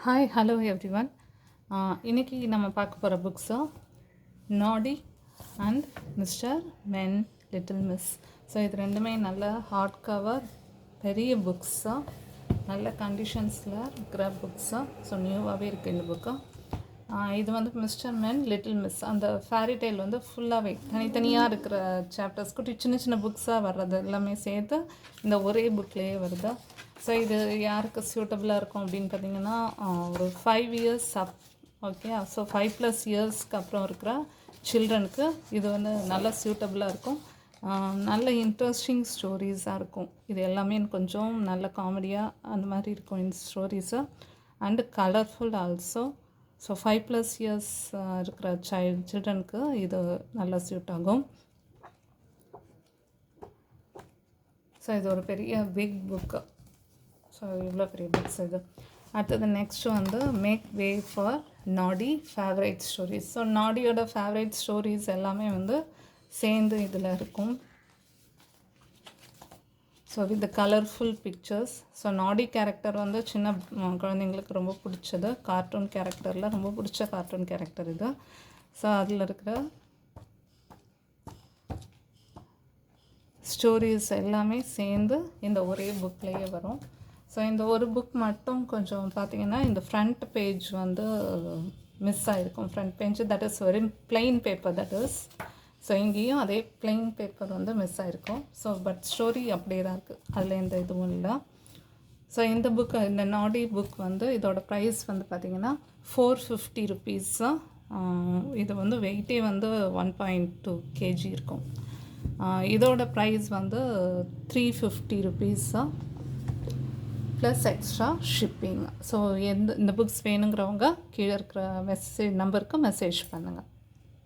Hi hello every one. இன்றைக்கி நம்ம பார்க்க போகிற புக்ஸு நாடி and mister men little miss. So இது ரெண்டுமே நல்ல ஹார்ட் கவர் பெரிய புக்ஸாக நல்ல கண்டிஷன்ஸில் இருக்கிற புக்ஸாக. ஸோ நியூவாகவே இருக்குது இந்த புக்கு. இது வந்து மிஸ்டர் மென் லிட்டில் மிஸ். அந்த ஃபேரி டெய்ல் வந்து ஃபுல்லாகவே தனித்தனியாக இருக்கிற சாப்டர்ஸ் குட்டி சின்ன சின்ன புக்ஸாக வர்றது எல்லாமே சேர்த்து இந்த ஒரே புக்லேயே வருது. ஸோ இது யாருக்கு சூட்டபுளாக இருக்கும் அப்படின்னு பார்த்தீங்கன்னா ஒரு 5 இயர்ஸ் ஓகே. ஸோ 5+ இயர்ஸ்க்கு அப்புறம் இருக்கிற சில்ட்ரனுக்கு இது வந்து நல்லா சூட்டபுளாக இருக்கும். நல்ல இன்ட்ரெஸ்டிங் ஸ்டோரிஸாக இருக்கும். இது எல்லாமே கொஞ்சம் நல்ல காமெடியாக அந்த மாதிரி இருக்கும் இந்த stories. And colourful also. So 5+ years இருக்கிற சில்ட்ரனுக்கு இது நல்லா சூட் ஆகும். ஸோ இது ஒரு பெரிய பிக் புக்கு. ஸோ இவ்வளோ பெரிய புக்ஸ் இது. அடுத்தது நெக்ஸ்ட்டு வந்து make way for Noddy favourite stories. So நாடியோட ஃபேவரேட் ஸ்டோரிஸ் எல்லாமே வந்து சேர்ந்து இதில் இருக்கும். So with colourful pictures. So Noddy character வந்து சின்ன குழந்தைங்களுக்கு ரொம்ப பிடிச்சது. கார்ட்டூன் கேரக்டரில் ரொம்ப பிடிச்ச கார்ட்டூன் கேரக்டர் இது. ஸோ அதில் இருக்கிற ஸ்டோரிஸ் எல்லாமே சேர்ந்து இந்த ஒரே புக்லேயே வரும். ஸோ இந்த ஒரு புக் மட்டும் கொஞ்சம் பார்த்திங்கன்னா இந்த ஃப்ரண்ட் பேஜ் வந்து மிஸ் ஆகிருக்கும். Front page that is very plain paper that is. So இங்கேயும் அதே பிளெயின் பேப்பர் வந்து மிஸ் ஆகிருக்கும். ஸோ பட் ஸ்டோரி அப்படியே தான் இருக்குது, அதில் எந்த இதுவும் இல்லை. ஸோ இந்த புக்கு, இந்த நாடி புக் வந்து இதோட ப்ரைஸ் வந்து பார்த்திங்கன்னா 450 rupees. இது வந்து வெயிட்டே வந்து 1.2 kg இருக்கும். இதோட ப்ரைஸ் வந்து 350 rupees plus extra shipping. So இந்த புக்ஸ் வேணுங்கிறவங்க கீழே இருக்கிற நம்பருக்கு மெசேஜ் பண்ணுங்கள்.